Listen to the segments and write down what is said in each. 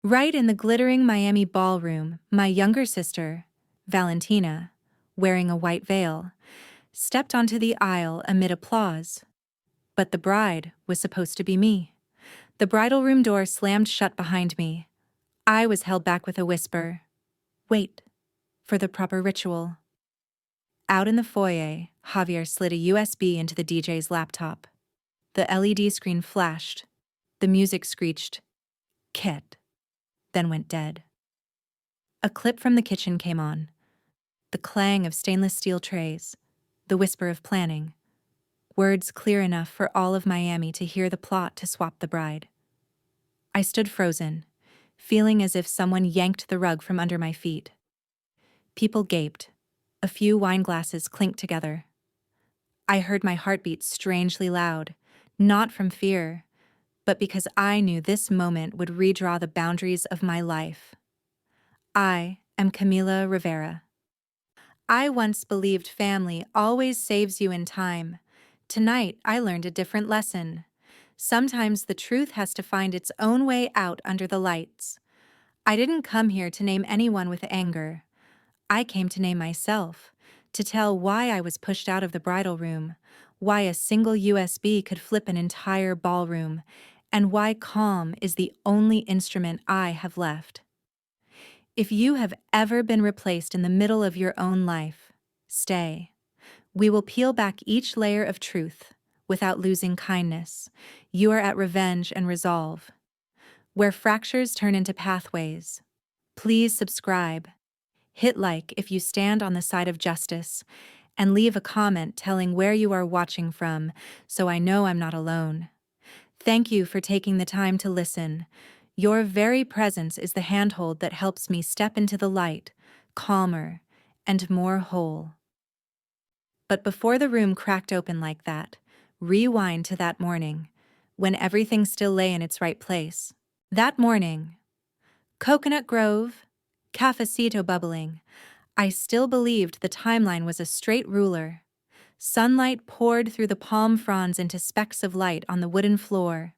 Right in the glittering Miami ballroom, my younger sister, Valentina, wearing a white veil, stepped onto the aisle amid applause. But the bride was supposed to be me. The bridal room door slammed shut behind me. I was held back with a whisper. Wait, for the proper ritual. Out in the foyer, Javier slid a USB into the DJ's laptop. The LED screen flashed. The music screeched, "Ket," then went dead. A clip from the kitchen came on. The clang of stainless steel trays, the whisper of planning, words clear enough for all of Miami to hear the plot to swap the bride. I stood frozen, feeling as if someone yanked the rug from under my feet. People gaped. A few wine glasses clinked together. I heard my heartbeat strangely loud, not from fear, but because I knew this moment would redraw the boundaries of my life. I am Camila Rivera. I once believed family always saves you in time. Tonight, I learned a different lesson. Sometimes the truth has to find its own way out under the lights. I didn't come here to name anyone with anger. I came to name myself, to tell why I was pushed out of the bridal room, why a single USB could flip an entire ballroom, and why calm is the only instrument I have left. If you have ever been replaced in the middle of your own life, stay. We will peel back each layer of truth without losing kindness. You are at revenge and resolve, where fractures turn into pathways. Please subscribe. Hit like if you stand on the side of justice, and leave a comment telling where you are watching from so I know I'm not alone. Thank you for taking the time to listen. Your very presence is the handhold that helps me step into the light, calmer and more whole. But before the room cracked open like that, rewind to that morning, when everything still lay in its right place. That morning, Coconut Grove, cafecito bubbling, I still believed the timeline was a straight ruler. Sunlight poured through the palm fronds into specks of light on the wooden floor.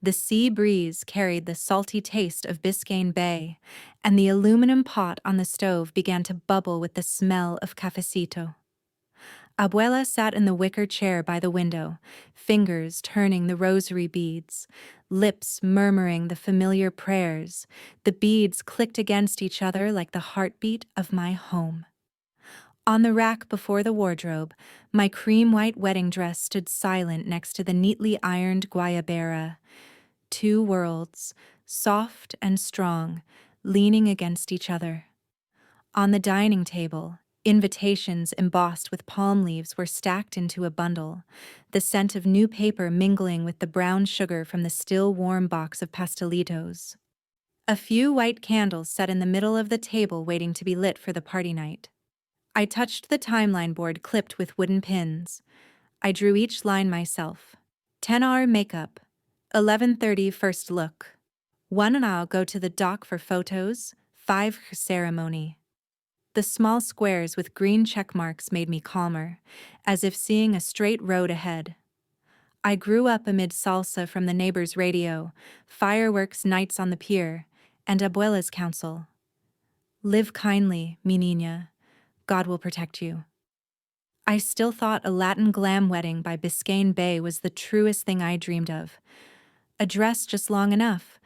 The sea breeze carried the salty taste of Biscayne Bay, and the aluminum pot on the stove began to bubble with the smell of cafecito. Abuela sat in the wicker chair by the window, fingers turning the rosary beads, lips murmuring the familiar prayers. The beads clicked against each other like the heartbeat of my home. On the rack before the wardrobe, my cream-white wedding dress stood silent next to the neatly ironed guayabera. Two worlds, soft and strong, leaning against each other. On the dining table, invitations embossed with palm leaves were stacked into a bundle, the scent of new paper mingling with the brown sugar from the still warm box of pastelitos. A few white candles set in the middle of the table waiting to be lit for the party night. I touched the timeline board clipped with wooden pins. I drew each line myself. 10 hour makeup, 11:30 first look. 1 hour go to the dock for photos, 5 ceremony. The small squares with green check marks made me calmer, as if seeing a straight road ahead. I grew up amid salsa from the neighbor's radio, fireworks nights on the pier, and Abuela's counsel. Live kindly, mi niña. God will protect you. I still thought a Latin glam wedding by Biscayne Bay was the truest thing I dreamed of. A dress just long enough,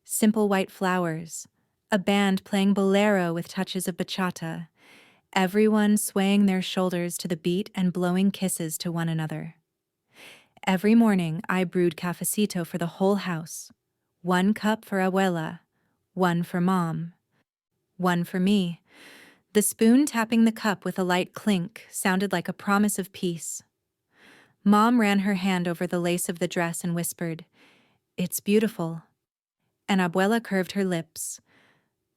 simple white flowers, a band playing bolero with touches of bachata, everyone swaying their shoulders to the beat and blowing kisses to one another. Every morning I brewed cafecito for the whole house. 1 cup for Abuela, 1 for Mom, 1 for me. The spoon tapping the cup with a light clink sounded like a promise of peace. Mom ran her hand over the lace of the dress and whispered, "It's beautiful." And Abuela curved her lips.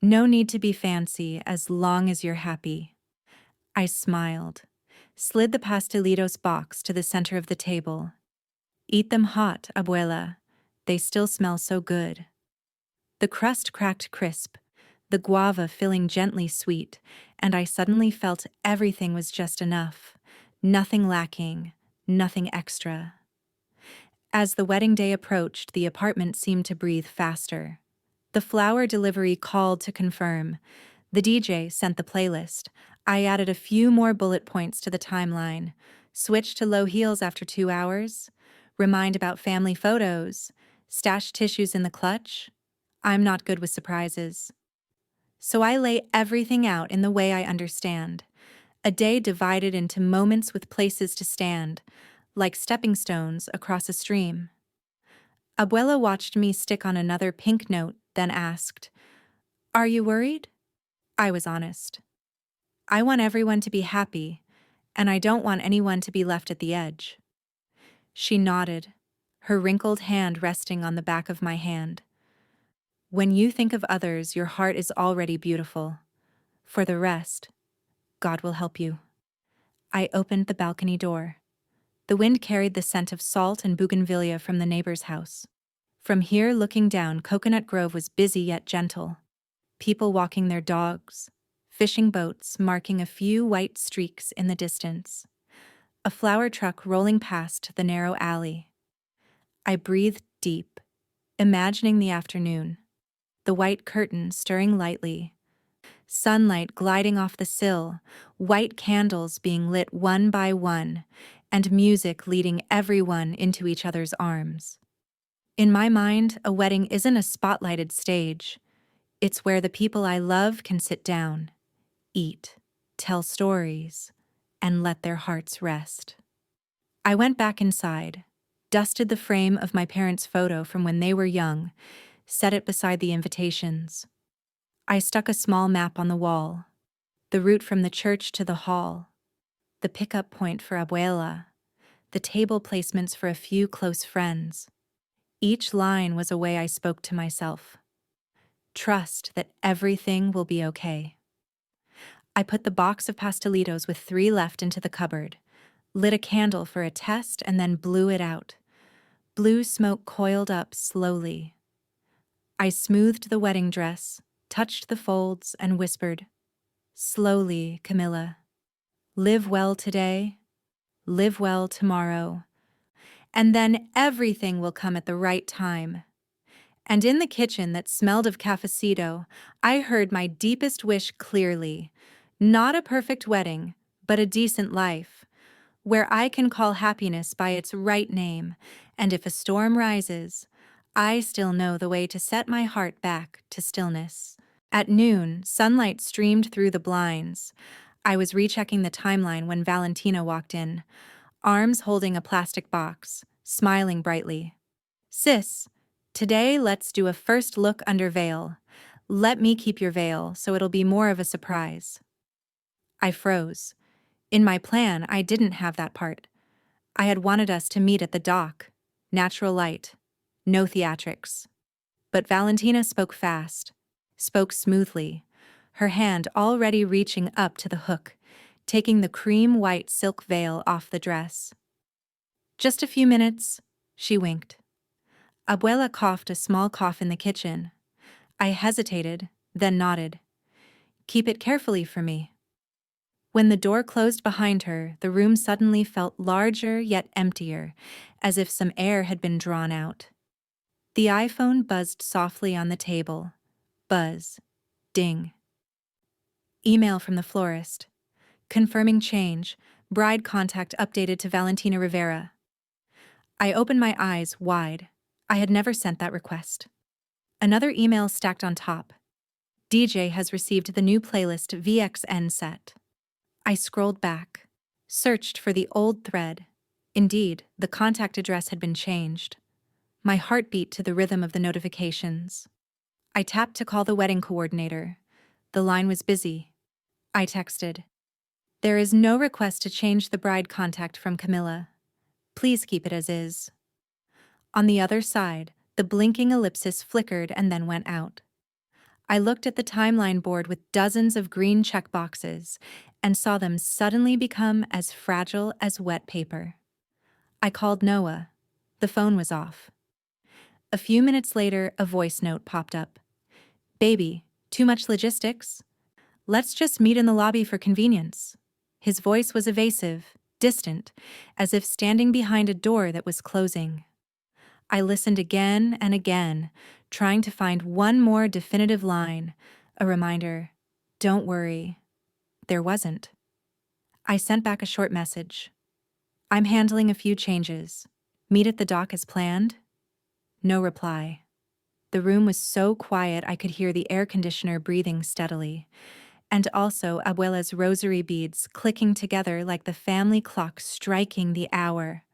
"No need to be fancy as long as you're happy." I smiled, slid the pastelitos box to the center of the table. "Eat them hot, Abuela. They still smell so good." The crust cracked crisp, the guava filling gently sweet, and I suddenly felt everything was just enough, nothing lacking, nothing extra. As the wedding day approached, the apartment seemed to breathe faster. The flower delivery called to confirm. The DJ sent the playlist. I added a few more bullet points to the timeline. Switch to low heels after 2 hours. Remind about family photos. Stash tissues in the clutch. I'm not good with surprises. So I lay everything out in the way I understand. A day divided into moments with places to stand, like stepping stones across a stream. Abuela watched me stick on another pink note, then asked, "Are you worried?" I was honest. I want everyone to be happy, and I don't want anyone to be left at the edge. She nodded, her wrinkled hand resting on the back of my hand. When you think of others, your heart is already beautiful. For the rest, God will help you. I opened the balcony door. The wind carried the scent of salt and bougainvillea from the neighbor's house. From here, looking down, Coconut Grove was busy yet gentle. People walking their dogs, fishing boats marking a few white streaks in the distance. A flower truck rolling past the narrow alley. I breathed deep, imagining the afternoon. The white curtain stirring lightly. Sunlight gliding off the sill, white candles being lit one by one, and music leading everyone into each other's arms. In my mind, a wedding isn't a spotlighted stage. It's where the people I love can sit down, eat, tell stories, and let their hearts rest. I went back inside, dusted the frame of my parents' photo from when they were young, set it beside the invitations. I stuck a small map on the wall, the route from the church to the hall, the pickup point for Abuela, the table placements for a few close friends. Each line was a way I spoke to myself. Trust that everything will be okay. I put the box of pastelitos with 3 left into the cupboard, lit a candle for a test, and then blew it out. Blue smoke coiled up slowly. I smoothed the wedding dress, touched the folds, and whispered, "Slowly, Camila. Live well today, live well tomorrow, and then everything will come at the right time." And in the kitchen that smelled of cafecito, I heard my deepest wish clearly. Not a perfect wedding, but a decent life, where I can call happiness by its right name, and if a storm rises, I still know the way to set my heart back to stillness. At noon, sunlight streamed through the blinds. I was rechecking the timeline when Valentina walked in, arms holding a plastic box, smiling brightly. "Sis, today let's do a first look under veil. Let me keep your veil so it'll be more of a surprise." I froze. In my plan, I didn't have that part. I had wanted us to meet at the dock. Natural light. No theatrics. But Valentina spoke fast. Spoke smoothly. Her hand already reaching up to the hook, taking the cream-white silk veil off the dress. "Just a few minutes," she winked. Abuela coughed a small cough in the kitchen. I hesitated, then nodded. "Keep it carefully for me." When the door closed behind her, the room suddenly felt larger yet emptier, as if some air had been drawn out. The iPhone buzzed softly on the table. Buzz. Ding. Email from the florist. Confirming change. Bride contact updated to Valentina Rivera. I opened my eyes wide. I had never sent that request. Another email stacked on top. DJ has received the new playlist VXN set. I scrolled back, searched for the old thread. Indeed, the contact address had been changed. My heart beat to the rhythm of the notifications. I tapped to call the wedding coordinator. The line was busy. I texted, "There is no request to change the bride contact from Camila. Please keep it as is." On the other side, the blinking ellipsis flickered and then went out. I looked at the timeline board with dozens of green checkboxes and saw them suddenly become as fragile as wet paper. I called Noah. The phone was off. A few minutes later, a voice note popped up. "Baby, too much logistics? Let's just meet in the lobby for convenience." His voice was evasive, distant, as if standing behind a door that was closing. I listened again and again, trying to find one more definitive line, a reminder. Don't worry. There wasn't. I sent back a short message. I'm handling a few changes. Meet at the dock as planned? No reply. The room was so quiet I could hear the air conditioner breathing steadily, and also Abuela's rosary beads clicking together like the family clock striking the hour.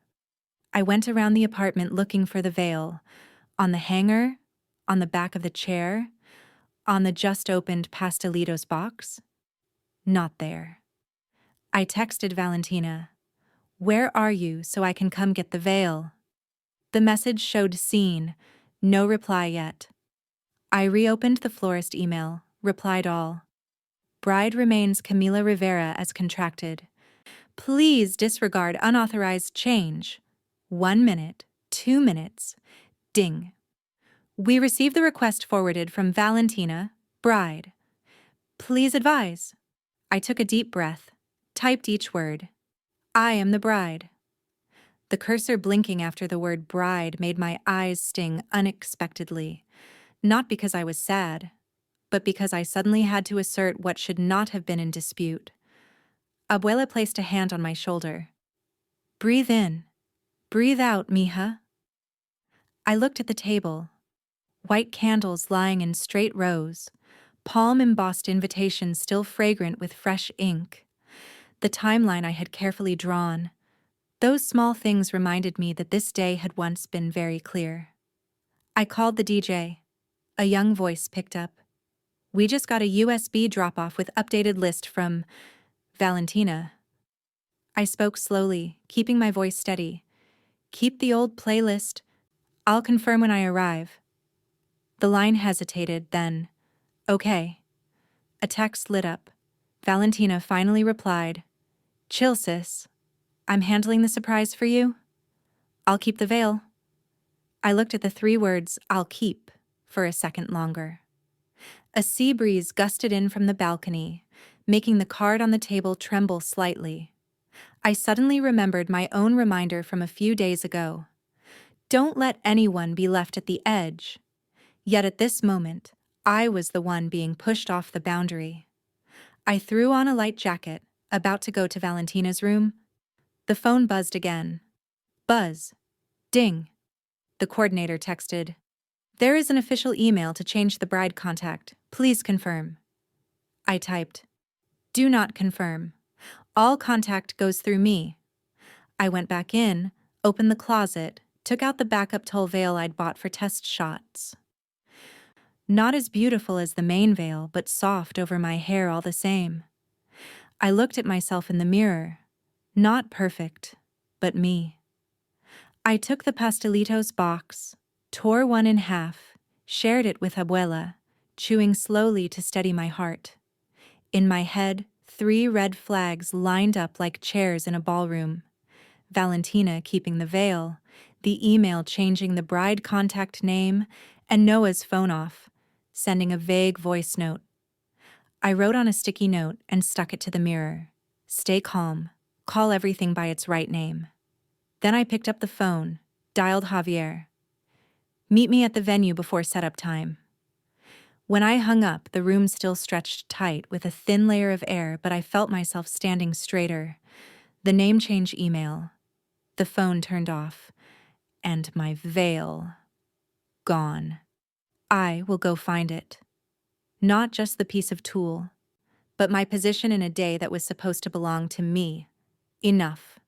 I went around the apartment looking for the veil, on the hanger, on the back of the chair, on the just-opened pastelitos box. Not there. I texted Valentina, "Where are you so I can come get the veil?" The message showed seen, no reply yet. I reopened the florist email, replied all. Bride remains Camila Rivera as contracted. Please disregard unauthorized change. 1 minute, 2 minutes. Ding. We received the request forwarded from Valentina, bride. Please advise. I took a deep breath, typed each word. I am the bride. The cursor blinking after the word bride made my eyes sting unexpectedly, not because I was sad, but because I suddenly had to assert what should not have been in dispute. Abuela placed a hand on my shoulder. Breathe in. Breathe out, mija. I looked at the table. White candles lying in straight rows, palm-embossed invitations still fragrant with fresh ink. The timeline I had carefully drawn. Those small things reminded me that this day had once been very clear. I called the DJ. A young voice picked up. We just got a USB drop-off with updated list from Valentina. I spoke slowly, keeping my voice steady. Keep the old playlist. I'll confirm when I arrive. The line hesitated, then, okay. A text lit up. Valentina finally replied, Chill, sis. I'm handling the surprise for you. I'll keep the veil. I looked at the 3 words, I'll keep, for a second longer. A sea breeze gusted in from the balcony, making the card on the table tremble slightly. I suddenly remembered my own reminder from a few days ago. Don't let anyone be left at the edge. Yet at this moment, I was the one being pushed off the boundary. I threw on a light jacket, about to go to Valentina's room. The phone buzzed again. Buzz. Ding. The coordinator texted, There is an official email to change the bride contact. Please confirm. I typed, Do not confirm. All contact goes through me. I went back in, opened the closet, took out the backup tulle veil I'd bought for test shots. Not as beautiful as the main veil, but soft over my hair all the same. I looked at myself in the mirror. Not perfect, but me. I took the pastelitos box, tore one in half, shared it with Abuela, chewing slowly to steady my heart. In my head, 3 red flags lined up like chairs in a ballroom. Valentina keeping the veil, the email changing the bride contact name, and Noah's phone off, sending a vague voice note. I wrote on a sticky note and stuck it to the mirror. Stay calm. Call everything by its right name. Then I picked up the phone, dialed Javier. Meet me at the venue before setup time. When I hung up, the room still stretched tight with a thin layer of air, but I felt myself standing straighter. The name change email. The phone turned off. And my veil. Gone. I will go find it. Not just the piece of tulle, but my position in a day that was supposed to belong to me. Enough.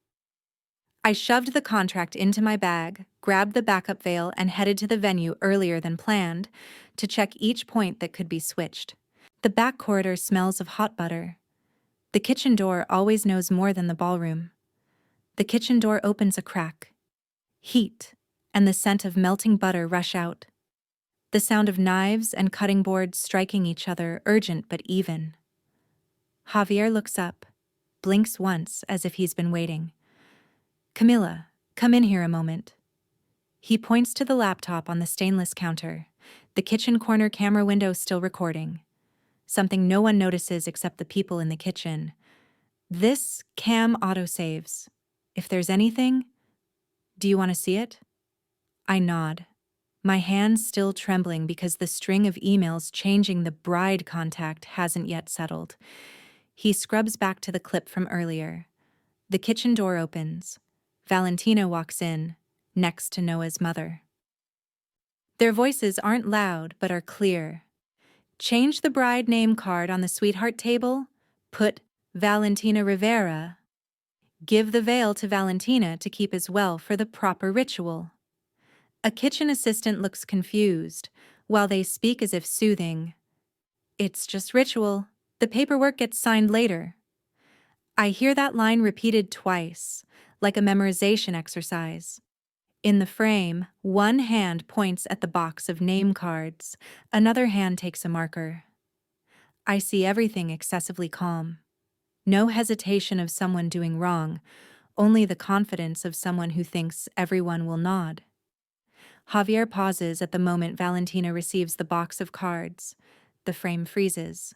I shoved the contract into my bag, grabbed the backup veil, and headed to the venue earlier than planned to check each point that could be switched. The back corridor smells of hot butter. The kitchen door always knows more than the ballroom. The kitchen door opens a crack. Heat and the scent of melting butter rush out. The sound of knives and cutting boards striking each other, urgent but even. Javier looks up, blinks once as if he's been waiting. Camila, come in here a moment. He points to the laptop on the stainless counter, the kitchen corner camera window still recording. Something no one notices except the people in the kitchen. This cam autosaves. If there's anything, do you want to see it? I nod. my hands still trembling because the string of emails changing the bride contact hasn't yet settled. He scrubs back to the clip from earlier. The kitchen door opens. Valentina walks in, next to Noah's mother. Their voices aren't loud but are clear. Change the bride name card on the sweetheart table. Put Valentina Rivera. Give the veil to Valentina to keep as well for the proper ritual. A kitchen assistant looks confused, while they speak as if soothing. It's just ritual. The paperwork gets signed later. I hear that line repeated twice, like a memorization exercise. In the frame, one hand points at the box of name cards, another hand takes a marker. I see everything excessively calm. No hesitation of someone doing wrong, only the confidence of someone who thinks everyone will nod. Javier pauses at the moment Valentina receives the box of cards. The frame freezes.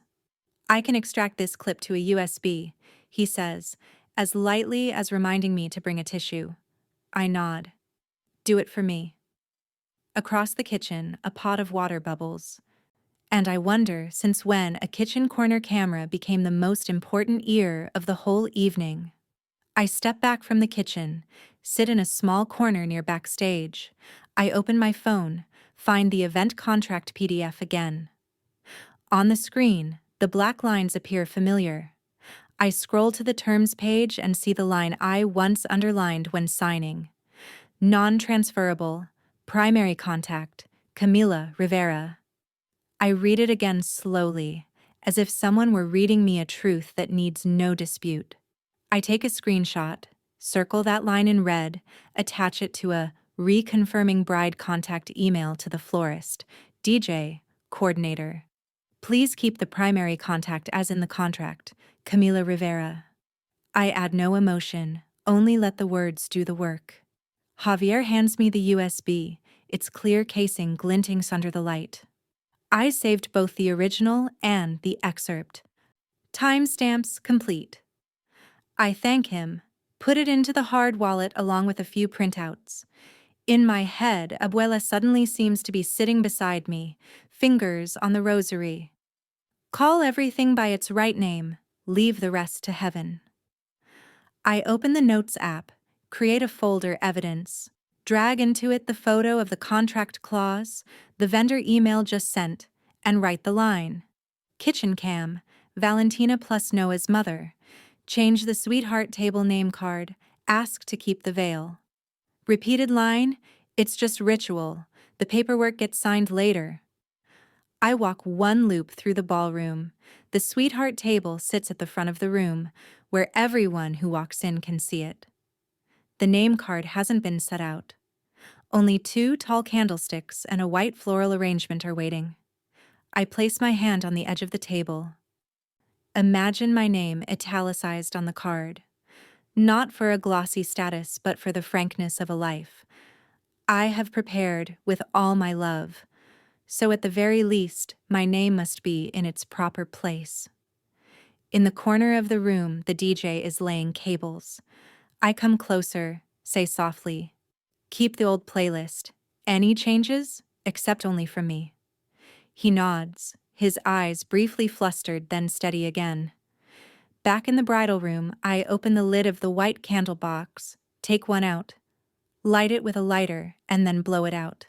I can extract this clip to a USB, he says, as lightly as reminding me to bring a tissue. I nod. Do it for me. Across the kitchen, a pot of water bubbles. And I wonder since when a kitchen corner camera became the most important ear of the whole evening. I step back from the kitchen, sit in a small corner near backstage. I open my phone, find the event contract PDF again. On the screen, the black lines appear familiar. I scroll to the terms page and see the line I once underlined when signing. Non-transferable, primary contact, Camila Rivera. I read it again slowly, as if someone were reading me a truth that needs no dispute. I take a screenshot, circle that line in red, attach it to a reconfirming bride contact email to the florist, DJ, coordinator. Please keep the primary contact as in the contract, Camila Rivera. I add no emotion, only let the words do the work. Javier hands me the USB, its clear casing glinting under the light. I saved both the original and the excerpt. Timestamps complete. I thank him, put it into the hard wallet along with a few printouts. In my head, Abuela suddenly seems to be sitting beside me, fingers on the rosary. Call everything by its right name, leave the rest to heaven. I open the Notes app, create a folder evidence, drag into it the photo of the contract clause, the vendor email just sent, and write the line. Kitchen cam, Valentina plus Noah's mother. Change the sweetheart table name card, ask to keep the veil. Repeated line, it's just ritual, the paperwork gets signed later. I walk one loop through the ballroom. The sweetheart table sits at the front of the room, where everyone who walks in can see it. The name card hasn't been set out. Only 2 tall candlesticks and a white floral arrangement are waiting. I place my hand on the edge of the table. Imagine my name italicized on the card. Not for a glossy status, but for the frankness of a life. I have prepared with all my love, so at the very least, my name must be in its proper place. In the corner of the room, the DJ is laying cables. I come closer, say softly, keep the old playlist. Any changes? Except only from me. He nods, his eyes briefly flustered, then steady again. Back in the bridal room, I open the lid of the white candle box, take one out, light it with a lighter, and then blow it out.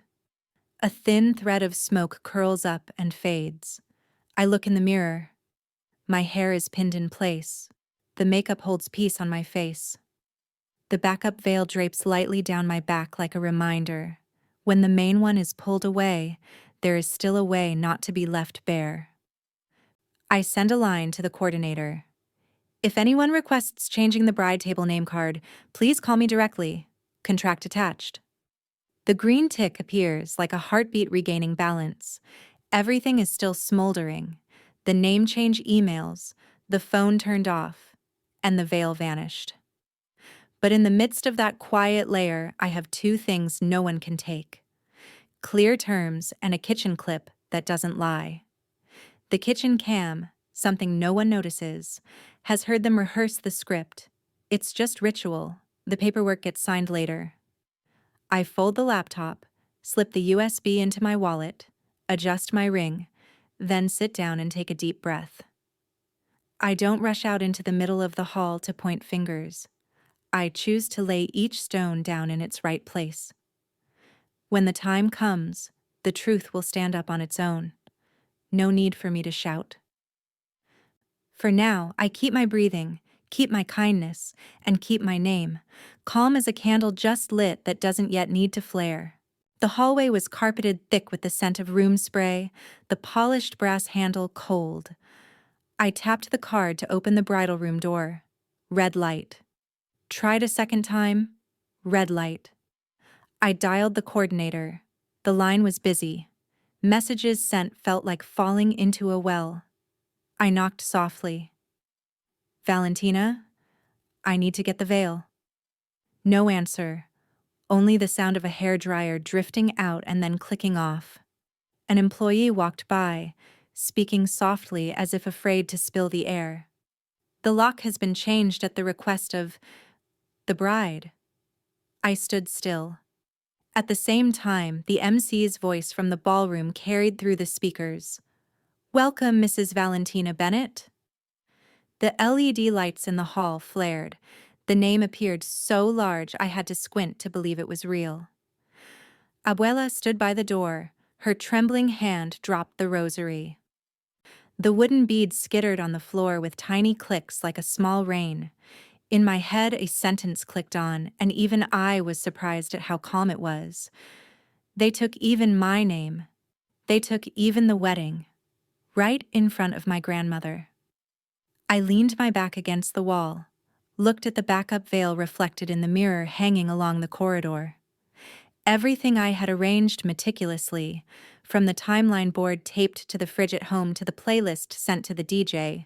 A thin thread of smoke curls up and fades. I look in the mirror. My hair is pinned in place. The makeup holds peace on my face. The backup veil drapes lightly down my back like a reminder. When the main one is pulled away, there is still a way not to be left bare. I send a line to the coordinator. If anyone requests changing the bride table name card, please call me directly. Contract attached. The green tick appears like a heartbeat regaining balance. Everything is still smoldering. The name change emails, the phone turned off, and the veil vanished. But in the midst of that quiet layer, I have 2 things no one can take. Clear terms and a kitchen clip that doesn't lie. The kitchen cam, something no one notices, has heard them rehearse the script. It's just ritual. The paperwork gets signed later. I fold the laptop, slip the USB into my wallet, adjust my ring, then sit down and take a deep breath. I don't rush out into the middle of the hall to point fingers. I choose to lay each stone down in its right place. When the time comes, the truth will stand up on its own. No need for me to shout. For now, I keep my breathing, keep my kindness, and keep my name, calm as a candle just lit that doesn't yet need to flare. The hallway was carpeted thick with the scent of room spray, the polished brass handle cold. I tapped the card to open the bridal room door. Red light. Tried a second time. Red light. I dialed the coordinator. The line was busy. Messages sent felt like falling into a well. I knocked softly. Valentina, I need to get the veil. No answer. Only the sound of a hairdryer drifting out and then clicking off. An employee walked by, speaking softly as if afraid to spill the air. The lock has been changed at the request of the bride. I stood still. At the same time, the MC's voice from the ballroom carried through the speakers. Welcome, Mrs. Valentina Bennett. The LED lights in the hall flared. The name appeared so large I had to squint to believe it was real. Abuela stood by the door. Her trembling hand dropped the rosary. The wooden beads skittered on the floor with tiny clicks like a small rain. In my head, a sentence clicked on, and even I was surprised at how calm it was. They took even my name. They took even the wedding. Right in front of my grandmother. I leaned my back against the wall, looked at the backup veil reflected in the mirror hanging along the corridor. Everything I had arranged meticulously, from the timeline board taped to the fridge at home to the playlist sent to the DJ,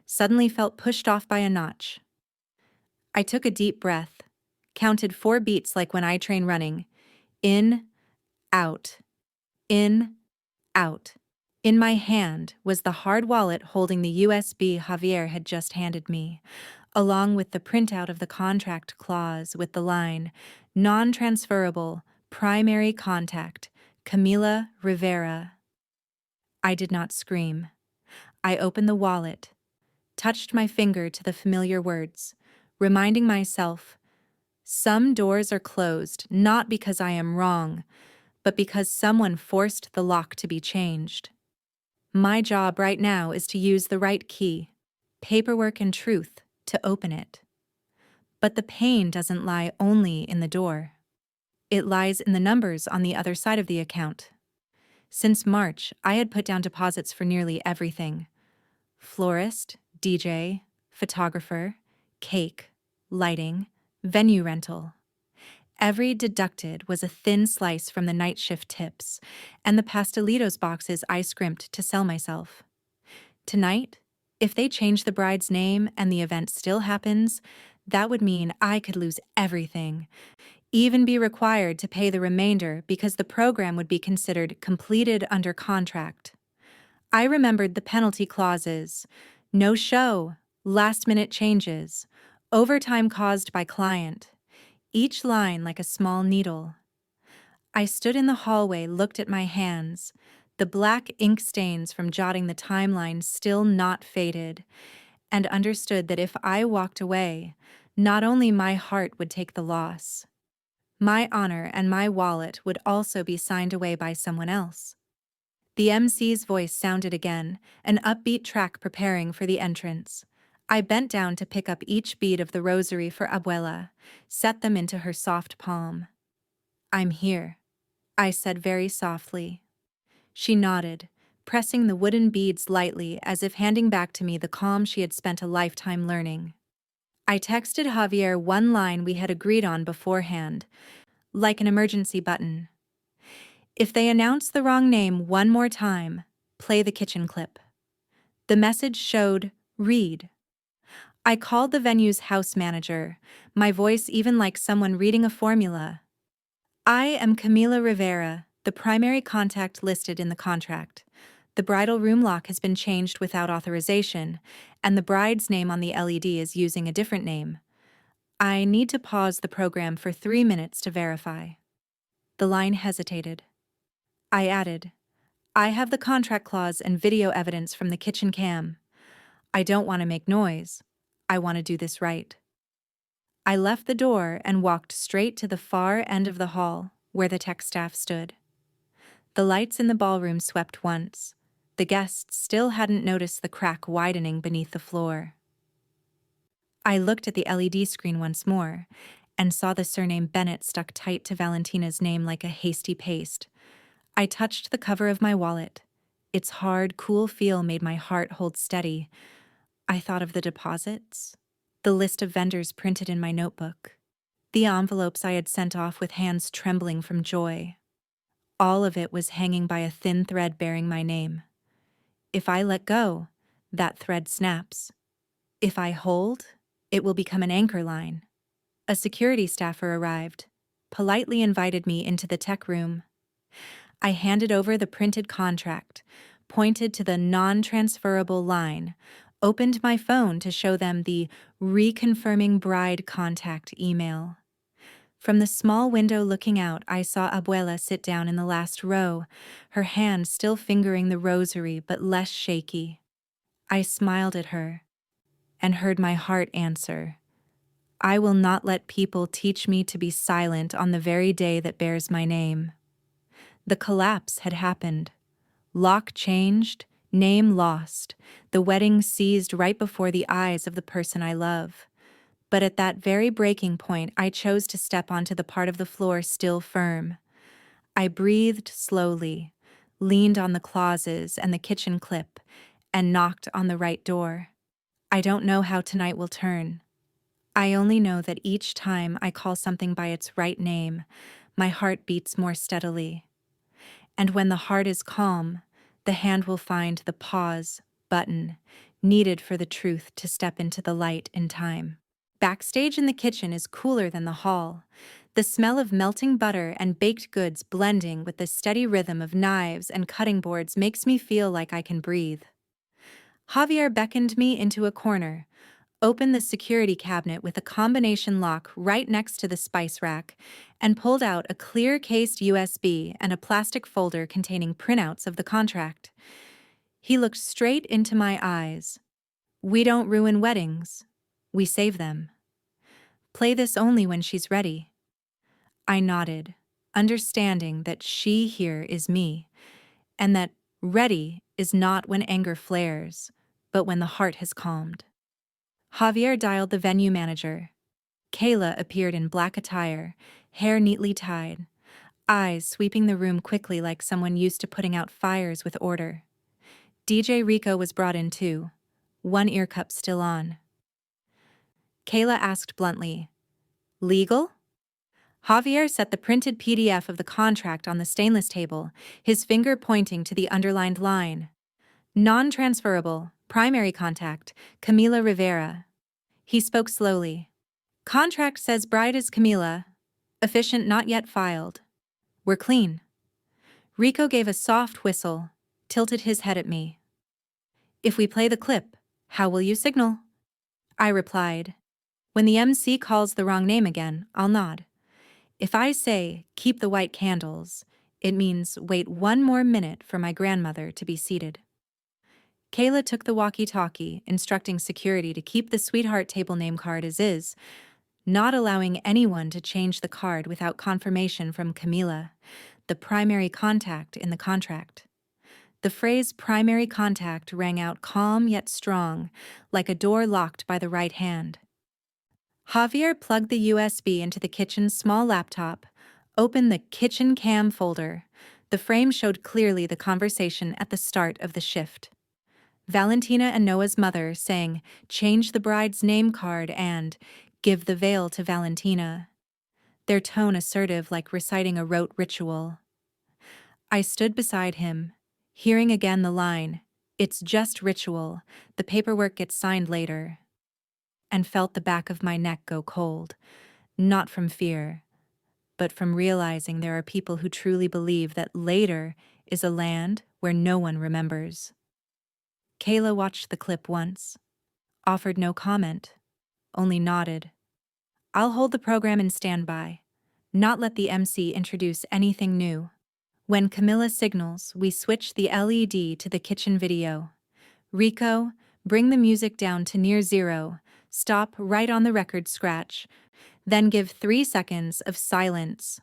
suddenly felt pushed off by a notch. I took a deep breath, counted 4 beats like when I train running. In, out, in, out. In my hand was the hard wallet holding the USB Javier had just handed me, along with the printout of the contract clause with the line, Non-transferable, primary contact, Camila Rivera. I did not scream. I opened the wallet, touched my finger to the familiar words, reminding myself, some doors are closed not because I am wrong, but because someone forced the lock to be changed. My job right now is to use the right key, paperwork and truth, to open it. But the pain doesn't lie only in the door. It lies in the numbers on the other side of the account. Since March, I had put down deposits for nearly everything. Florist, DJ, photographer, cake, lighting, venue rental. Every deducted was a thin slice from the night shift tips and the pastelitos boxes I scrimped to sell myself. Tonight, if they change the bride's name and the event still happens, that would mean I could lose everything, even be required to pay the remainder because the program would be considered completed under contract. I remembered the penalty clauses: no show, last-minute changes, overtime caused by client, each line like a small needle. I stood in the hallway, looked at my hands, the black ink stains from jotting the timeline still not faded, and understood that if I walked away, not only my heart would take the loss, my honor and my wallet would also be signed away by someone else. The MC's voice sounded again, an upbeat track preparing for the entrance. I bent down to pick up each bead of the rosary for Abuela, set them into her soft palm. I'm here, I said very softly. She nodded, pressing the wooden beads lightly as if handing back to me the calm she had spent a lifetime learning. I texted Javier one line we had agreed on beforehand, like an emergency button. If they announce the wrong name one more time, play the kitchen clip. The message showed, read. I called the venue's house manager, my voice even like someone reading a formula. I am Camila Rivera, the primary contact listed in the contract. The bridal room lock has been changed without authorization, and the bride's name on the LED is using a different name. I need to pause the program for 3 minutes to verify. The line hesitated. I added, I have the contract clause and video evidence from the kitchen cam. I don't want to make noise. I want to do this right. I left the door and walked straight to the far end of the hall, where the tech staff stood. The lights in the ballroom swept once. The guests still hadn't noticed the crack widening beneath the floor. I looked at the LED screen once more and saw the surname Bennett stuck tight to Valentina's name like a hasty paste. I touched the cover of my wallet. Its hard, cool feel made my heart hold steady. I thought of the deposits, the list of vendors printed in my notebook, the envelopes I had sent off with hands trembling from joy. All of it was hanging by a thin thread bearing my name. If I let go, that thread snaps. If I hold, it will become an anchor line. A security staffer arrived, politely invited me into the tech room. I handed over the printed contract, pointed to the non-transferable line, opened my phone to show them the reconfirming bride contact email. From the small window looking out, I saw Abuela sit down in the last row, her hand still fingering the rosary but less shaky. I smiled at her and heard my heart answer, I will not let people teach me to be silent on the very day that bears my name. The collapse had happened. Lock changed, name lost, the wedding seized right before the eyes of the person I love. But at that very breaking point, I chose to step onto the part of the floor still firm. I breathed slowly, leaned on the clauses and the kitchen clip, and knocked on the right door. I don't know how tonight will turn. I only know that each time I call something by its right name, my heart beats more steadily. And when the heart is calm, the hand will find the pause button needed for the truth to step into the light in time. Backstage in the kitchen is cooler than the hall. The smell of melting butter and baked goods blending with the steady rhythm of knives and cutting boards makes me feel like I can breathe. Javier beckoned me into a corner, opened the security cabinet with a combination lock right next to the spice rack, and pulled out a clear-cased USB and a plastic folder containing printouts of the contract. He looked straight into my eyes. We don't ruin weddings. We save them. Play this only when she's ready. I nodded, understanding that she here is me, and that ready is not when anger flares, but when the heart has calmed. Javier dialed the venue manager. Kayla appeared in black attire, hair neatly tied, eyes sweeping the room quickly like someone used to putting out fires with order. DJ Rico was brought in too, one ear cup still on. Kayla asked bluntly, "Legal?" Javier set the printed PDF of the contract on the stainless table, his finger pointing to the underlined line. Non-transferable, primary contact, Camila Rivera. He spoke slowly. Contract says bride is Camila. Officiant not yet filed. We're clean. Rico gave a soft whistle, tilted his head at me. If we play the clip, how will you signal? I replied. When the MC calls the wrong name again, I'll nod. If I say, keep the white candles, it means wait one more minute for my grandmother to be seated. Kayla took the walkie-talkie, instructing security to keep the sweetheart table name card as is, not allowing anyone to change the card without confirmation from Camila, the primary contact in the contract. The phrase primary contact rang out calm yet strong, like a door locked by the right hand. Javier plugged the USB into the kitchen's small laptop, opened the kitchen cam folder. The frame showed clearly the conversation at the start of the shift. Valentina and Noah's mother saying, change the bride's name card and give the veil to Valentina. Their tone assertive like reciting a rote ritual. I stood beside him, hearing again the line, it's just ritual, the paperwork gets signed later, and felt the back of my neck go cold, not from fear, but from realizing there are people who truly believe that later is a land where no one remembers. Kayla watched the clip once, offered no comment, only nodded. I'll hold the program in standby. not let the MC introduce anything new. When Camila signals, we switch the LED to the kitchen video. Rico, bring the music down to near zero, stop right on the record scratch, then give 3 seconds of silence.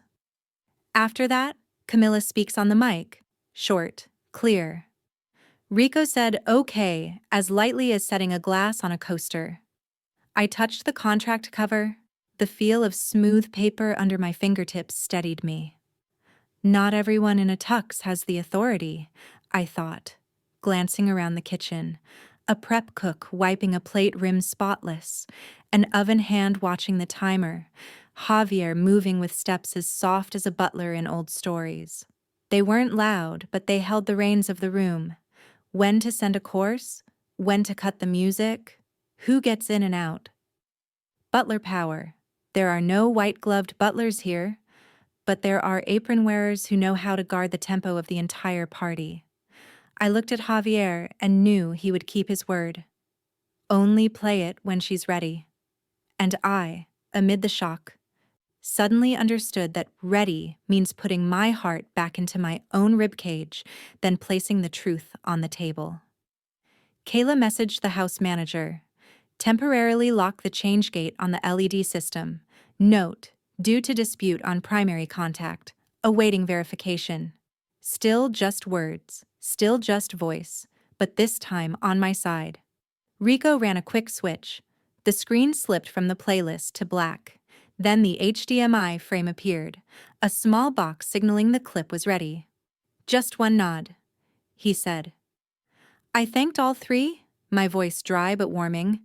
After that, Camila speaks on the mic, short, clear. Rico said okay, as lightly as setting a glass on a coaster. I touched the contract cover. The feel of smooth paper under my fingertips steadied me. Not everyone in a tux has the authority, I thought, glancing around the kitchen. A prep cook wiping a plate rim spotless, an oven hand watching the timer, Javier moving with steps as soft as a butler in old stories. They weren't loud, but they held the reins of the room. When to send a course, when to cut the music, who gets in and out. Butler power. There are no white-gloved butlers here, but there are apron-wearers who know how to guard the tempo of the entire party. I looked at Javier and knew he would keep his word. Only play it when she's ready. And I, amid the shock, suddenly understood that ready means putting my heart back into my own ribcage, then placing the truth on the table. Kayla messaged the house manager. Temporarily lock the change gate on the LED system. Note, due to dispute on primary contact, awaiting verification. Still just words, still just voice, but this time on my side. Rico ran a quick switch. The screen slipped from the playlist to black. Then the HDMI frame appeared, a small box signaling the clip was ready. Just one nod, he said. I thanked all three, my voice dry but warming.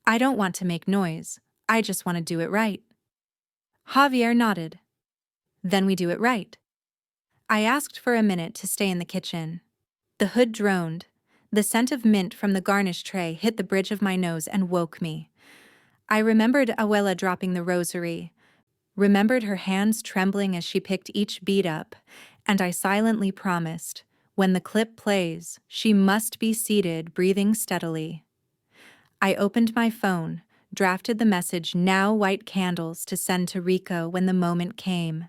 I don't want to make noise, I just want to do it right. Javier nodded. Then we do it right. I asked for a minute to stay in the kitchen. The hood droned. The scent of mint from the garnish tray hit the bridge of my nose and woke me. I remembered Abuela dropping the rosary, remembered her hands trembling as she picked each bead up, and I silently promised, when the clip plays, she must be seated, breathing steadily. I opened my phone, drafted the message "Now white candles" to send to Rico when the moment came.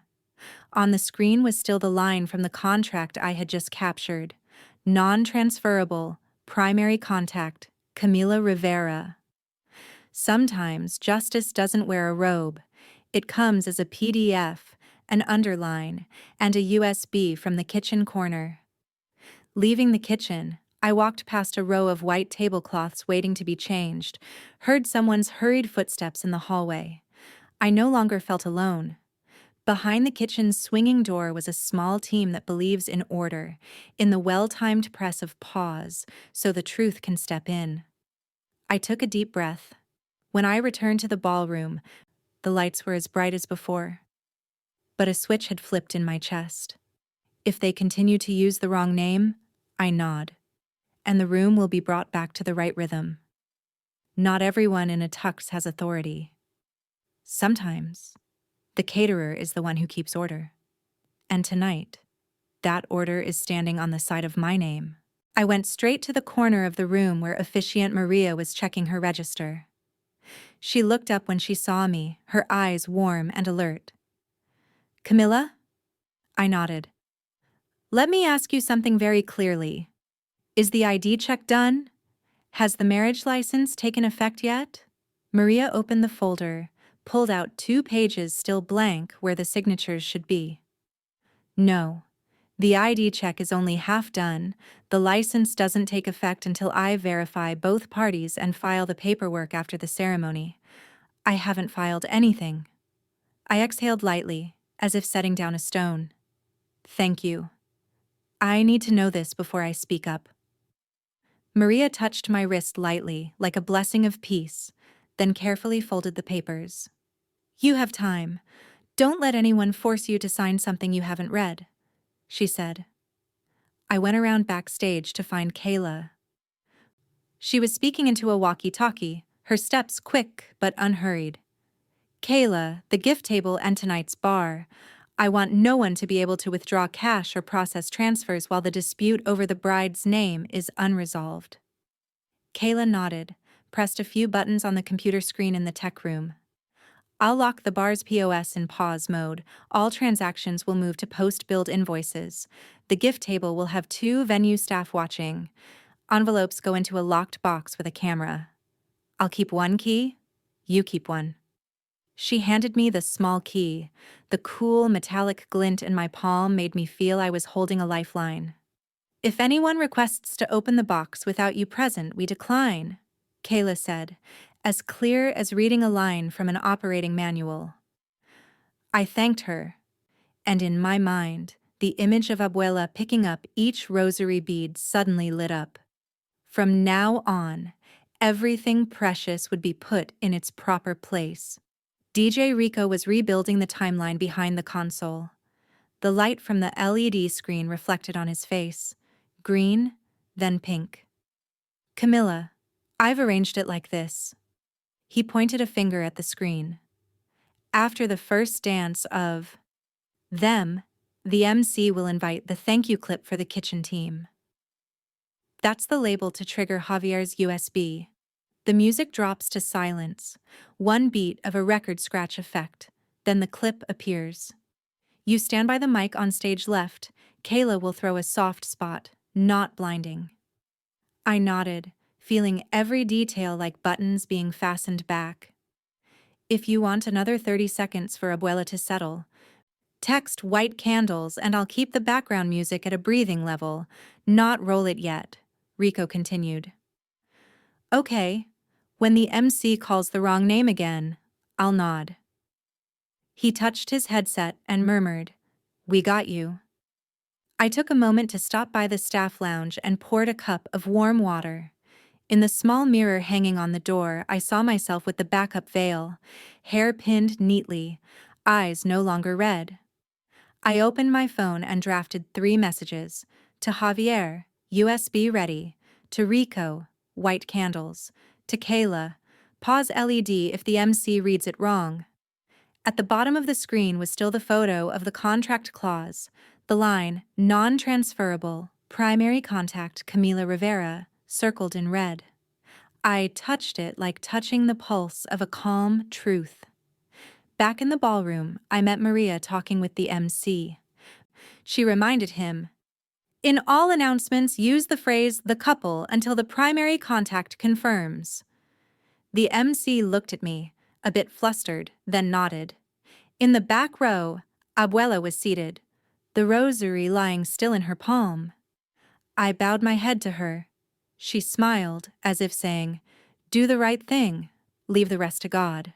On the screen was still the line from the contract I had just captured. Non-transferable, primary contact, Camila Rivera. Sometimes justice doesn't wear a robe. It comes as a PDF, an underline, and a USB from the kitchen corner. Leaving the kitchen, I walked past a row of white tablecloths waiting to be changed, heard someone's hurried footsteps in the hallway. I no longer felt alone. Behind the kitchen's swinging door was a small team that believes in order, in the well-timed press of pause, so the truth can step in. I took a deep breath. When I returned to the ballroom, the lights were as bright as before. But a switch had flipped in my chest. If they continue to use the wrong name, I nod. And the room will be brought back to the right rhythm. Not everyone in a tux has authority. Sometimes, the caterer is the one who keeps order. And tonight, that order is standing on the side of my name. I went straight to the corner of the room where Officiant Maria was checking her register. She looked up when she saw me, her eyes warm and alert. Camila? I nodded. Let me ask you something very clearly. Is the ID check done? Has the marriage license taken effect yet? Maria opened the folder, pulled out 2 pages still blank where the signatures should be. No. The ID check is only half done. The license doesn't take effect until I verify both parties and file the paperwork after the ceremony. I haven't filed anything. I exhaled lightly, as if setting down a stone. Thank you. I need to know this before I speak up. Maria touched my wrist lightly, like a blessing of peace, then carefully folded the papers. You have time. Don't let anyone force you to sign something you haven't read, she said. I went around backstage to find Kayla. She was speaking into a walkie-talkie, her steps quick but unhurried. Kayla, the gift table and tonight's bar. I want no one to be able to withdraw cash or process transfers while the dispute over the bride's name is unresolved. Kayla nodded, pressed a few buttons on the computer screen in the tech room. I'll lock the bar's POS in pause mode. All transactions will move to post-billed invoices. The gift table will have 2 venue staff watching. Envelopes go into a locked box with a camera. I'll keep 1 key. You keep 1. She handed me the small key. The cool, metallic glint in my palm made me feel I was holding a lifeline. If anyone requests to open the box without you present, we decline, Kayla said, as clear as reading a line from an operating manual. I thanked her, and in my mind, the image of Abuela picking up each rosary bead suddenly lit up. From now on, everything precious would be put in its proper place. DJ Rico was rebuilding the timeline behind the console. The light from the LED screen reflected on his face. Green, then pink. Camila, I've arranged it like this. He pointed a finger at the screen. After the first dance of them, the MC will invite the thank you clip for the kitchen team. That's the label to trigger Javier's USB. The music drops to silence, 1 beat of a record scratch effect, then the clip appears. You stand by the mic on stage left. Kayla will throw a soft spot, not blinding. I nodded, feeling every detail like buttons being fastened back. If you want another 30 seconds for Abuela to settle, text white candles and I'll keep the background music at a breathing level, not roll it yet, Rico continued. Okay, when the MC calls the wrong name again, I'll nod. He touched his headset and murmured, "We got you." I took a moment to stop by the staff lounge and poured a cup of warm water. In the small mirror hanging on the door, I saw myself with the backup veil, hair pinned neatly, eyes no longer red. I opened my phone and drafted 3 messages. To Javier, USB ready. To Rico, white candles. To Kayla, pause LED if the MC reads it wrong. At the bottom of the screen was still the photo of the contract clause, the line, non-transferable, primary contact Camila Rivera, circled in red. I touched it like touching the pulse of a calm truth. Back in the ballroom, I met Maria talking with the MC. She reminded him, "In all announcements, use the phrase the couple until the primary contact confirms." The MC looked at me, a bit flustered, then nodded. In the back row, Abuela was seated, the rosary lying still in her palm. I bowed my head to her. She smiled, as if saying, "Do the right thing, leave the rest to God."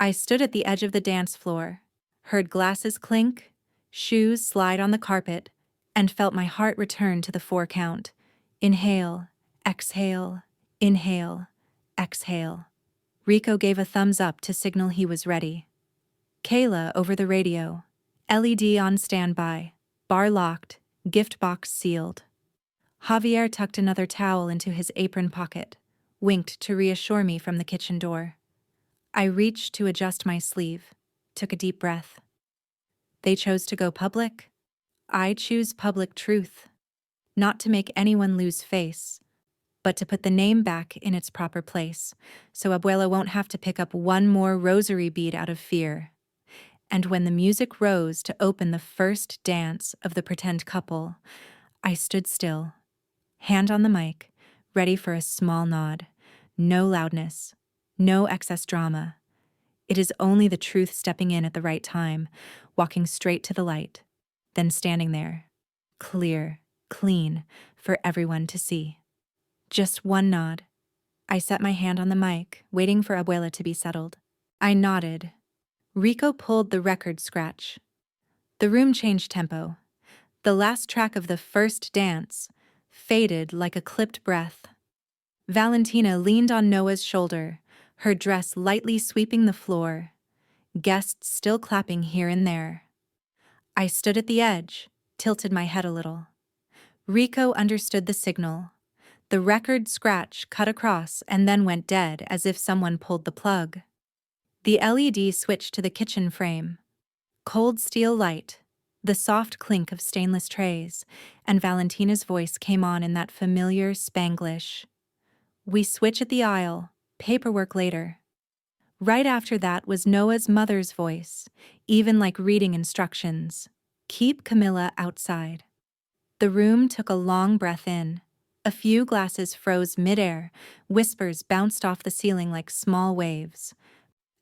I stood at the edge of the dance floor, heard glasses clink, shoes slide on the carpet, and felt my heart return to the 4 count. Inhale, exhale, inhale, exhale. Rico gave a thumbs up to signal he was ready. Kayla over the radio. LED on standby. Bar locked. Gift box sealed. Javier tucked another towel into his apron pocket, winked to reassure me from the kitchen door. I reached to adjust my sleeve, took a deep breath. They chose to go public. I choose public truth. Not to make anyone lose face, but to put the name back in its proper place, so Abuela won't have to pick up 1 more rosary bead out of fear. And when the music rose to open the first dance of the pretend couple, I stood still, hand on the mic, ready for a small nod. No loudness, no excess drama. It is only the truth stepping in at the right time, walking straight to the light, then standing there, clear, clean, for everyone to see. Just 1 nod. I set my hand on the mic, waiting for Abuela to be settled. I nodded. Rico pulled the record scratch. The room changed tempo. The last track of the first dance faded like a clipped breath. Valentina leaned on Noah's shoulder, her dress lightly sweeping the floor, guests still clapping here and there. I stood at the edge, tilted my head a little. Rico understood the signal. The record scratch cut across and then went dead as if someone pulled the plug. The LED switched to the kitchen frame. Cold steel light, the soft clink of stainless trays, and Valentina's voice came on in that familiar Spanglish. "We switch at the aisle, paperwork later." Right after that was Noah's mother's voice, even like reading instructions. Keep Camila outside. The room took a long breath in. A few glasses froze midair, whispers bounced off the ceiling like small waves.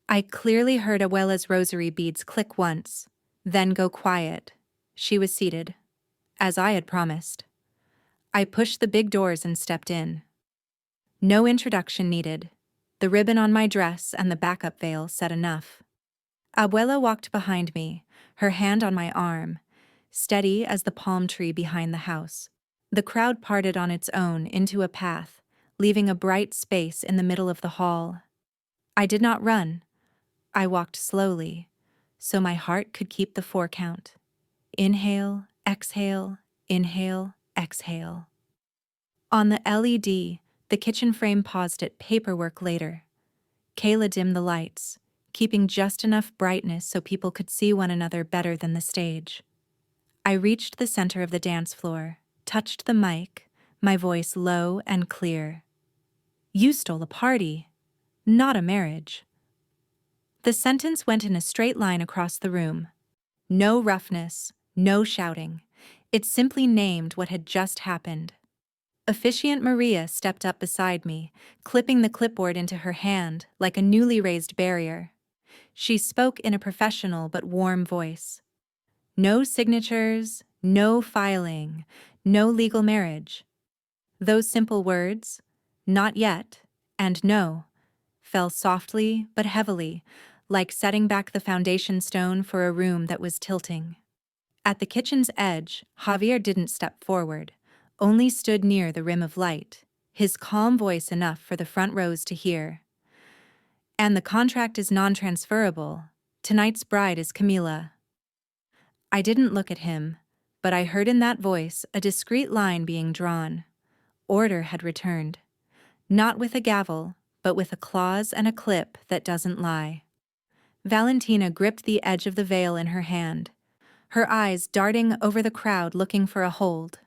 I clearly heard Abuela's rosary beads click once, then go quiet. She was seated, as I had promised. I pushed the big doors and stepped in. No introduction needed. The ribbon on my dress and the backup veil said enough. Abuela walked behind me, her hand on my arm, steady as the palm tree behind the house. The crowd parted on its own into a path, leaving a bright space in the middle of the hall. I did not run. I walked slowly, so my heart could keep the 4 count. Inhale, exhale, inhale, exhale. On the LED, the kitchen frame paused at paperwork later. Kayla dimmed the lights, keeping just enough brightness so people could see one another better than the stage. I reached the center of the dance floor, touched the mic, my voice low and clear. You stole a party, not a marriage. The sentence went in a straight line across the room. No roughness, no shouting. It simply named what had just happened. Officiant Maria stepped up beside me, clipping the clipboard into her hand like a newly raised barrier. She spoke in a professional but warm voice. No signatures, no filing, no legal marriage. Those simple words, not yet, and no, fell softly but heavily, like setting back the foundation stone for a room that was tilting. At the kitchen's edge, Javier didn't step forward, only stood near the rim of light, his calm voice enough for the front rows to hear. And the contract is non-transferable. Tonight's bride is Camila. I didn't look at him, but I heard in that voice a discreet line being drawn. Order had returned. Not with a gavel, but with a clause and a clip that doesn't lie. Valentina gripped the edge of the veil in her hand, her eyes darting over the crowd looking for a hold.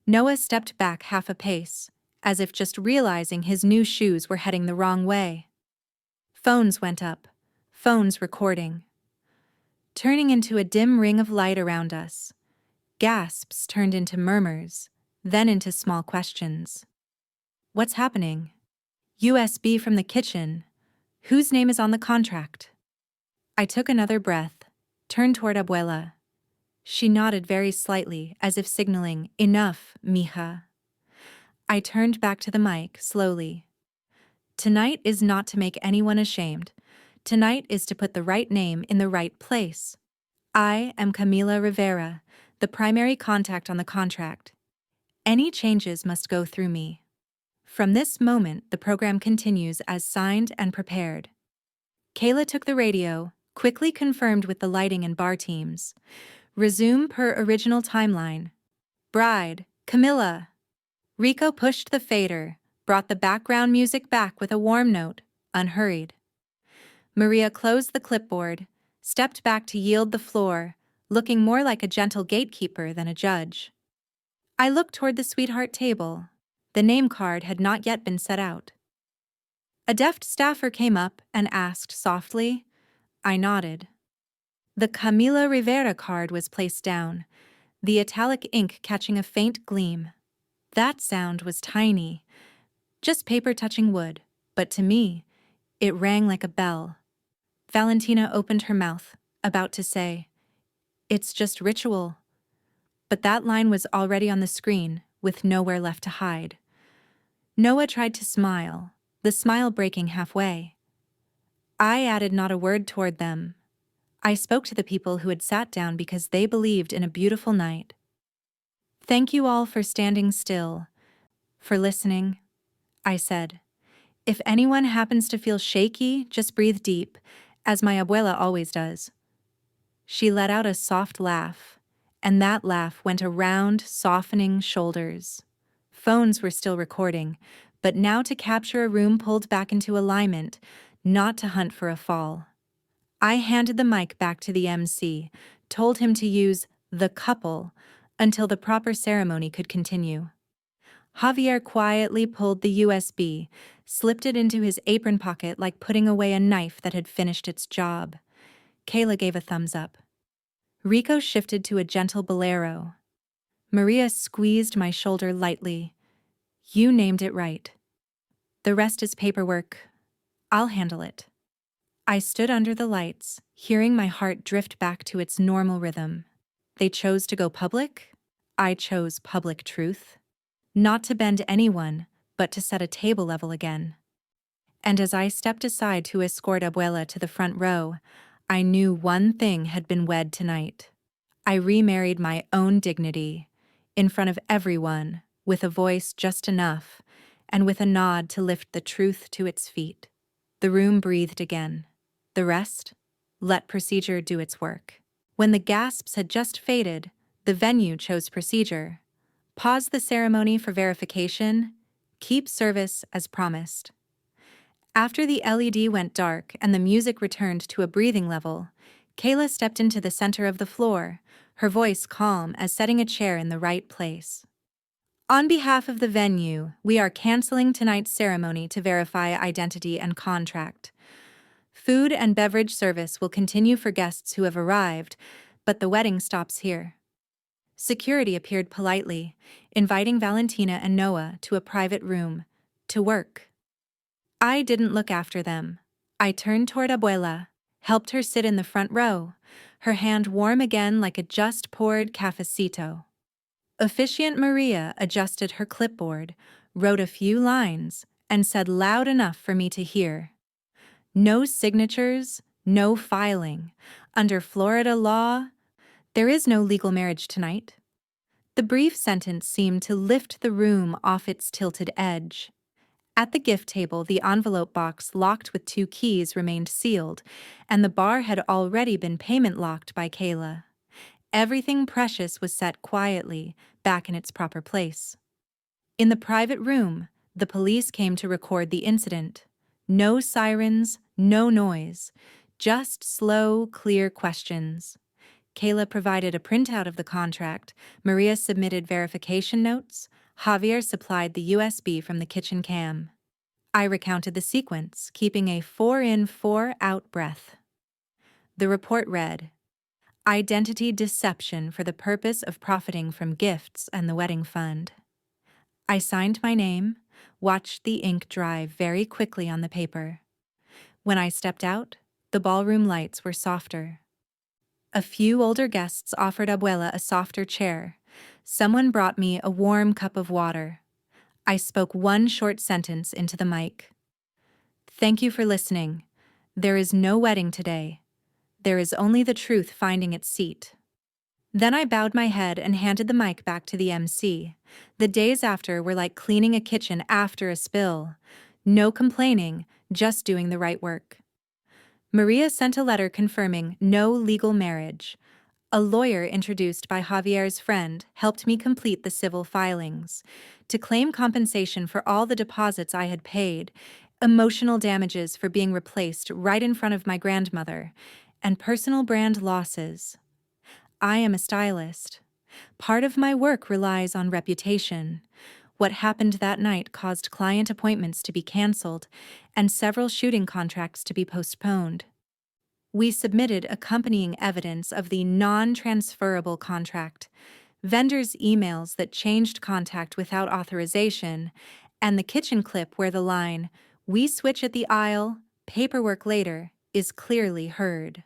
Noah stepped back half a pace, as if just realizing his new shoes were heading the wrong way. Phones went up, phones recording. Turning into a dim ring of light around us. Gasps turned into murmurs, then into small questions. What's happening? USB from the kitchen. Whose name is on the contract? I took another breath, turned toward Abuela. She nodded very slightly, as if signaling, enough, mija. I turned back to the mic, slowly. Tonight is not to make anyone ashamed. Tonight is to put the right name in the right place. I am Camila Rivera, the primary contact on the contract. Any changes must go through me. From this moment, the program continues as signed and prepared. Kayla took the radio, quickly confirmed with the lighting and bar teams. Resume per original timeline. Bride, Camila. Rico pushed the fader, brought the background music back with a warm note, unhurried. Maria closed the clipboard, stepped back to yield the floor, looking more like a gentle gatekeeper than a judge. I looked toward the sweetheart table. The name card had not yet been set out. A deft staffer came up and asked softly. I nodded. The Camila Rivera card was placed down, the italic ink catching a faint gleam. That sound was tiny, just paper touching wood, but to me, it rang like a bell. Valentina opened her mouth, about to say, "It's just ritual." But that line was already on the screen, with nowhere left to hide. Noah tried to smile, the smile breaking halfway. I added not a word toward them. I spoke to the people who had sat down because they believed in a beautiful night. Thank you all for standing still, for listening, I said. If anyone happens to feel shaky, just breathe deep, as my abuela always does. She let out a soft laugh, and that laugh went around, softening shoulders. Phones were still recording, but now to capture a room pulled back into alignment, not to hunt for a fall. I handed the mic back to the MC, told him to use the couple until the proper ceremony could continue. Javier quietly pulled the USB, slipped it into his apron pocket like putting away a knife that had finished its job. Kayla gave a thumbs up. Rico shifted to a gentle bolero. Maria squeezed my shoulder lightly. You named it right. The rest is paperwork. I'll handle it. I stood under the lights, hearing my heart drift back to its normal rhythm. They chose to go public. I chose public truth. Not to bend anyone, but to set a table level again. And as I stepped aside to escort Abuela to the front row, I knew one thing had been wed tonight. I remarried my own dignity, in front of everyone, with a voice just enough, and with a nod to lift the truth to its feet. The room breathed again. The rest? Let procedure do its work. When the gasps had just faded, the venue chose procedure. Pause the ceremony for verification. Keep service as promised. After the LED went dark and the music returned to a breathing level, Kayla stepped into the center of the floor, her voice calm as setting a chair in the right place. On behalf of the venue, we are canceling tonight's ceremony to verify identity and contract. Food and beverage service will continue for guests who have arrived, but the wedding stops here. Security appeared politely, inviting Valentina and Noah to a private room, to work. I didn't look after them. I turned toward Abuela, helped her sit in the front row, her hand warm again like a just-poured cafecito. Officiant Maria adjusted her clipboard, wrote a few lines, and said loud enough for me to hear. No signatures, no filing. Under Florida law, there is no legal marriage tonight. The brief sentence seemed to lift the room off its tilted edge. At the gift table, the envelope box locked with 2 keys remained sealed, and the bar had already been payment locked by Kayla. Everything precious was set quietly, back in its proper place. In the private room, the police came to record the incident. No sirens, no noise, just slow, clear questions. Kayla provided a printout of the contract, Maria submitted verification notes, Javier supplied the USB from the kitchen cam. I recounted the sequence, keeping a 4-in, 4-out breath. The report read, Identity deception for the purpose of profiting from gifts and the wedding fund. I signed my name, watched the ink dry very quickly on the paper. When I stepped out, the ballroom lights were softer. A few older guests offered Abuela a softer chair. Someone brought me a warm cup of water. I spoke one short sentence into the mic. Thank you for listening. There is no wedding today. There is only the truth finding its seat. Then I bowed my head and handed the mic back to the MC. The days after were like cleaning a kitchen after a spill. No complaining, just doing the right work. Maria sent a letter confirming no legal marriage. A lawyer introduced by Javier's friend helped me complete the civil filings. To claim compensation for all the deposits I had paid, emotional damages for being replaced right in front of my grandmother, and personal brand losses. I am a stylist. Part of my work relies on reputation. What happened that night caused client appointments to be canceled and several shooting contracts to be postponed. We submitted accompanying evidence of the non-transferable contract, vendors' emails that changed contact without authorization, and the kitchen clip where the line, "We switch at the aisle, paperwork later," is clearly heard.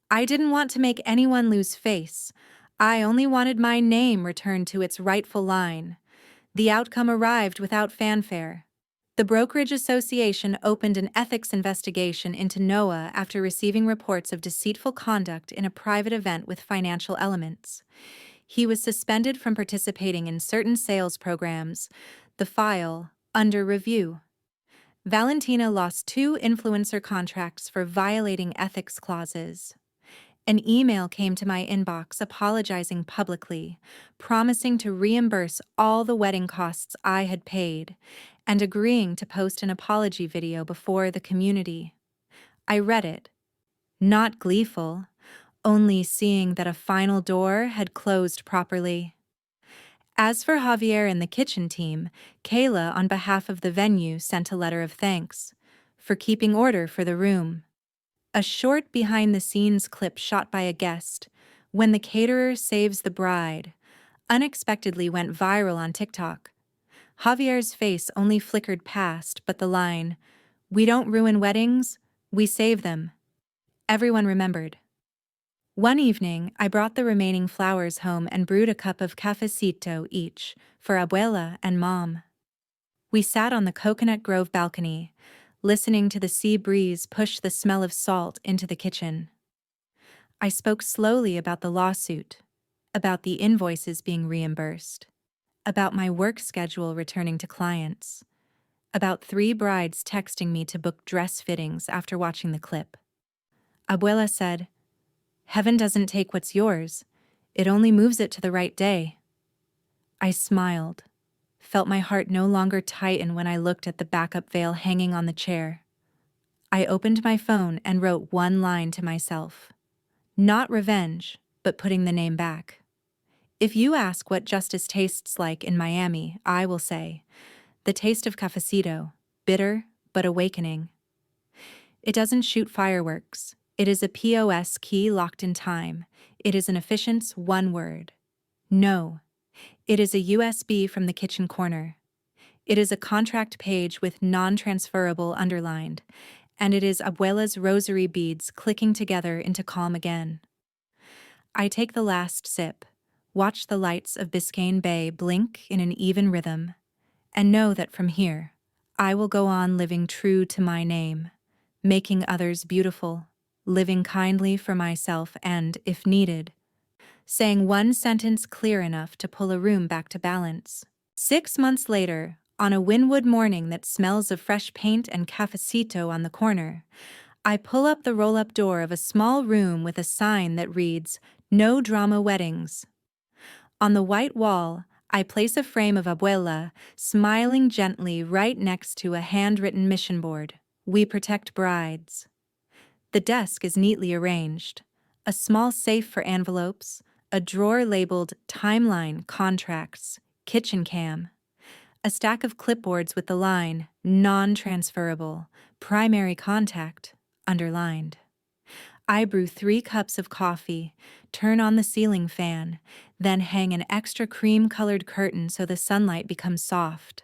I didn't want to make anyone lose face. I only wanted my name returned to its rightful line. The outcome arrived without fanfare. The Brokerage Association opened an ethics investigation into Noah after receiving reports of deceitful conduct in a private event with financial elements. He was suspended from participating in certain sales programs, the file under review. Valentina lost 2 influencer contracts for violating ethics clauses. An email came to my inbox apologizing publicly, promising to reimburse all the wedding costs I had paid, and agreeing to post an apology video before the community. I read it, not gleeful, only seeing that a final door had closed properly. As for Javier and the kitchen team, Kayla, on behalf of the venue, sent a letter of thanks for keeping order for the room. A short behind-the-scenes clip shot by a guest, when the caterer saves the bride, unexpectedly went viral on TikTok. Javier's face only flickered past, but the line, "We don't ruin weddings, we save them," everyone remembered. One evening, I brought the remaining flowers home and brewed a cup of cafecito each, for Abuela and Mom. We sat on the Coconut Grove balcony, listening to the sea breeze push the smell of salt into the kitchen. I spoke slowly about the lawsuit, about the invoices being reimbursed, about my work schedule returning to clients, about 3 brides texting me to book dress fittings after watching the clip. Abuela said, "Heaven doesn't take what's yours, it only moves it to the right day." I smiled, felt my heart no longer tighten when I looked at the backup veil hanging on the chair. I opened my phone and wrote one line to myself. Not revenge, but putting the name back. If you ask what justice tastes like in Miami, I will say, the taste of cafecito, bitter but awakening. It doesn't shoot fireworks. It is a POS key locked in time. It is an officiant's one word. No. It is a USB from the kitchen corner. It is a contract page with non-transferable underlined, and it is Abuela's rosary beads clicking together into calm again. I take the last sip, watch the lights of Biscayne Bay blink in an even rhythm, and know that from here, I will go on living true to my name, making others beautiful, living kindly for myself and, if needed, saying one sentence clear enough to pull a room back to balance. 6 months later, on a Wynwood morning that smells of fresh paint and cafecito on the corner, I pull up the roll-up door of a small room with a sign that reads, "No Drama Weddings." On the white wall, I place a frame of Abuela, smiling gently right next to a handwritten mission board, "We protect brides." The desk is neatly arranged, a small safe for envelopes, a drawer labeled Timeline Contracts, Kitchen Cam, a stack of clipboards with the line Non-transferable, Primary Contact, underlined. I brew 3 cups of coffee, turn on the ceiling fan, then hang an extra cream-colored curtain so the sunlight becomes soft.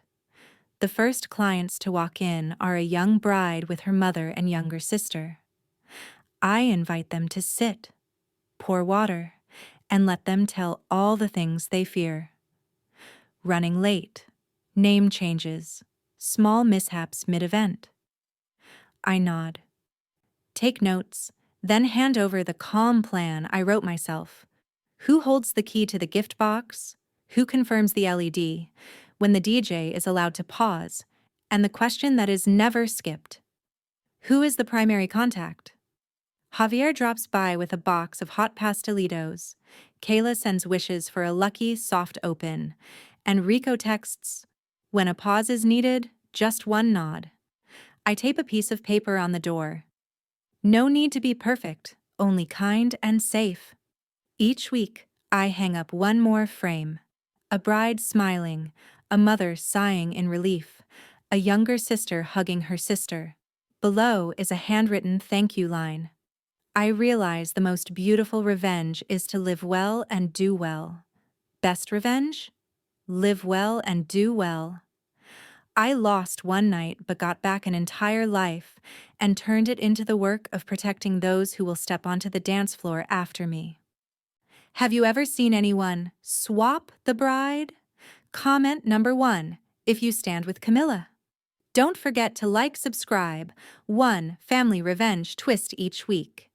The first clients to walk in are a young bride with her mother and younger sister. I invite them to sit, pour water, and let them tell all the things they fear. Running late, name changes, small mishaps mid-event. I nod, take notes, then hand over the calm plan I wrote myself. Who holds the key to the gift box? Who confirms the LED? When the DJ is allowed to pause? And the question that is never skipped. Who is the primary contact? Javier drops by with a box of hot pastelitos. Kayla sends wishes for a lucky, soft open. And Rico texts, "When a pause is needed, just one nod." I tape a piece of paper on the door. No need to be perfect, only kind and safe. Each week, I hang up one more frame. A bride smiling, a mother sighing in relief, a younger sister hugging her sister. Below is a handwritten thank you line. I realize the most beautiful revenge is to live well and do well. Best revenge? Live well and do well. I lost one night but got back an entire life and turned it into the work of protecting those who will step onto the dance floor after me. Have you ever seen anyone swap the bride? Comment number 1 if you stand with Camila. Don't forget to like, subscribe. One family revenge twist each week.